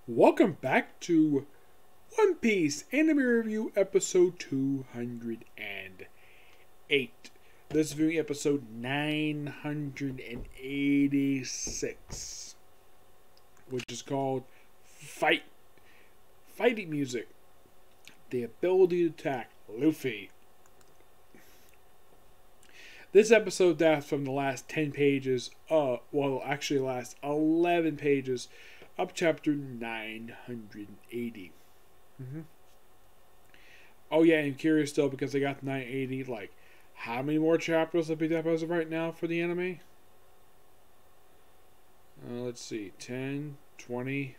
Welcome back to One Piece Anime Review Episode 208. This is viewing episode 986, which is called Fighting Music. The ability to attack Luffy. This episode that's from the last 10 pages, actually last 11 pages up chapter 980. Oh yeah, I'm curious still because I got 980, like, how many more chapters have been up as of right now for the anime? Let's see, 10, 20...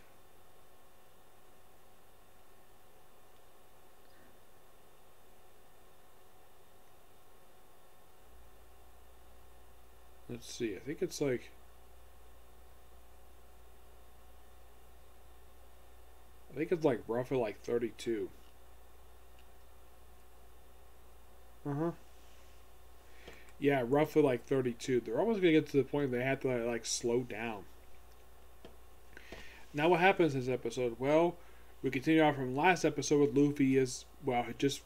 Let's see, I think it's like... I think it's like roughly like 32. Yeah, roughly like 32. They're almost going to get to the point they have to like slow down. Now what happens in this episode? Well, we continue on from last episode with Luffy he just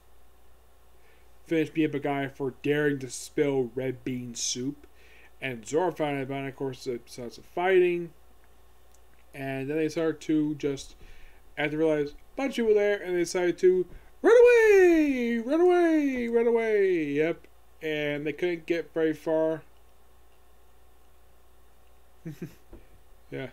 finished being up a guy for daring to spill red bean soup. And Zoro found out about it, of course, it starts fighting. And then they start to just, after realize a bunch of people there, and they decided to run away! Run away! Run away! Yep. And they couldn't get very far. Yeah.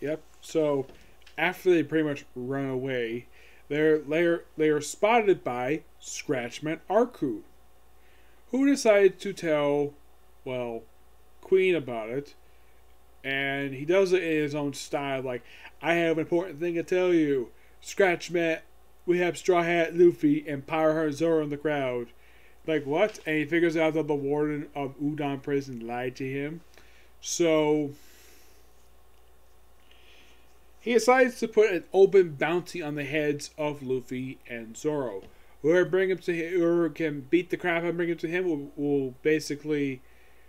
Yep. So after they pretty much run away, they are spotted by Scratchman Arku, who decided to tell, Queen about it, and he does it in his own style. Like, I have an important thing to tell you, Scratchman. We have Straw Hat Luffy and Power Heart Zoro in the crowd. Like, what? And he figures out that the warden of Udon Prison lied to him. So he decides to put an open bounty on the heads of Luffy and Zoro. Whoever can beat the crap and bring him to him will basically,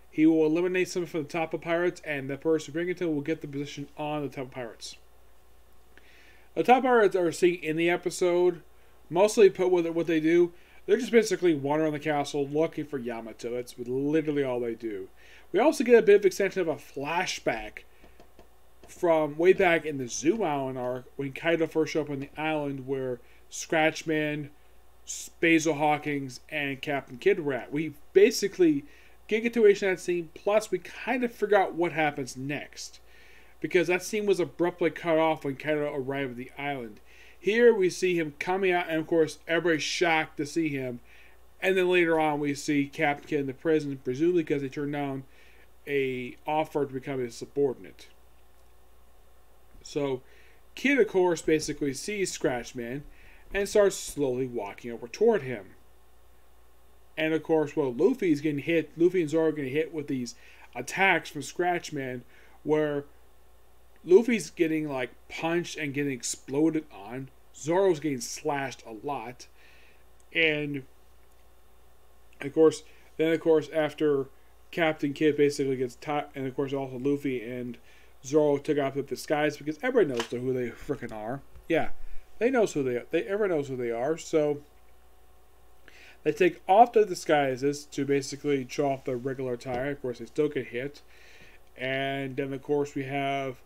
he will eliminate someone from the top of pirates, and the person bringing it to him will get the position on the top of pirates. The top pirates are seen in the episode. Mostly put with what they do, they're just basically wandering the castle looking for Yamato. That's literally all they do. We also get a bit of extension of a flashback from way back in the Zoo Island arc when Kaido first showed up on the island where Scratchman, Basil Hawkins, and Captain Kid were at. We basically get a continuation of that scene, plus we kind of forgot what happens next, because that scene was abruptly cut off when Kaido arrived at the island. Here we see him coming out, and of course everybody's shocked to see him, and then later on we see Captain Kid in the prison, presumably because they turned down a offer to become his subordinate. So, Kid, of course, basically sees Scratchman and starts slowly walking over toward him. And, of course, Luffy's getting hit. Luffy and Zoro are getting hit with these attacks from Scratchman where Luffy's getting, like, punched and getting exploded on. Zoro's getting slashed a lot. And, of course, after Captain Kid basically gets tired, and, of course, also Luffy and Zoro took off the disguise because everybody knows who they frickin' are. Yeah, they know who they are. Everyone knows who they are. So they take off the disguises to basically show off their regular attire. Of course, they still get hit. And then, of course, we have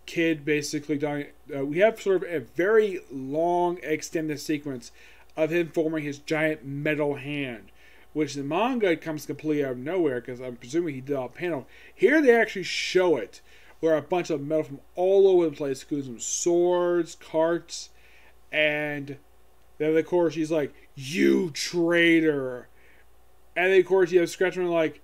Kid basically dying. We have sort of a very long extended sequence of him forming his giant metal hand, which in the manga comes completely out of nowhere because I'm presuming he did all panel. Here they actually show it, where a bunch of metal from all over the place, including some swords, carts, and then of course he's like, "You traitor!" And then of course you have Scratchman like,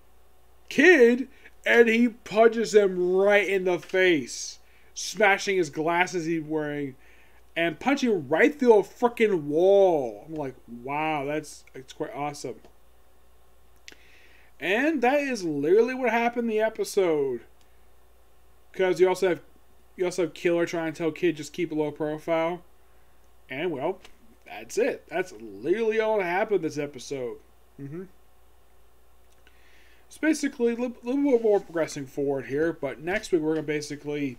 "Kid," and he punches him right in the face, smashing his glasses he's wearing and punching right through a freaking wall. I'm like, wow, it's quite awesome. And that is literally what happened in the episode. Because you also have Killer trying to tell Kid just keep a low profile. And well, that's it. That's literally all that happened this episode. So basically, a little bit more progressing forward here. But next week we're gonna basically,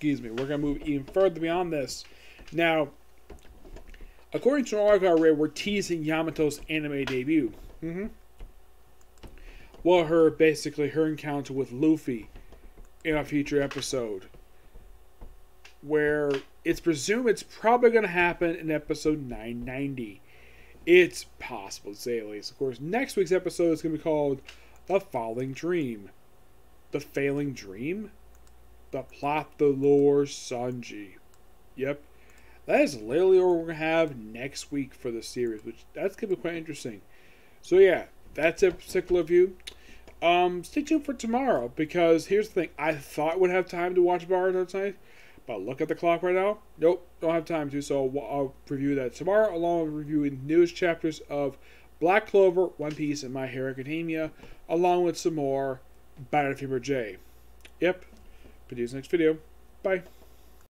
we're gonna move even further beyond this. Now, according to an article I read, we're teasing Yamato's anime debut. Well, her encounter with Luffy in a future episode, where it's presumed it's probably going to happen in episode 990. It's possible, to say the least. Of course, next week's episode is going to be called The Falling Dream. The Failing Dream? The Plot, the Lore, Sanji. Yep. That is literally what we're going to have next week for the series, which that's going to be quite interesting. So yeah, that's a particular view. Stay tuned for tomorrow, because here's the thing. I thought I would have time to watch Naruto tonight, but look at the clock right now. Nope, don't have time to, so I'll review that tomorrow, along with reviewing newest chapters of Black Clover, One Piece, and My Hero Academia, along with some more Battle Fever J. Yep. Produce next video. Bye.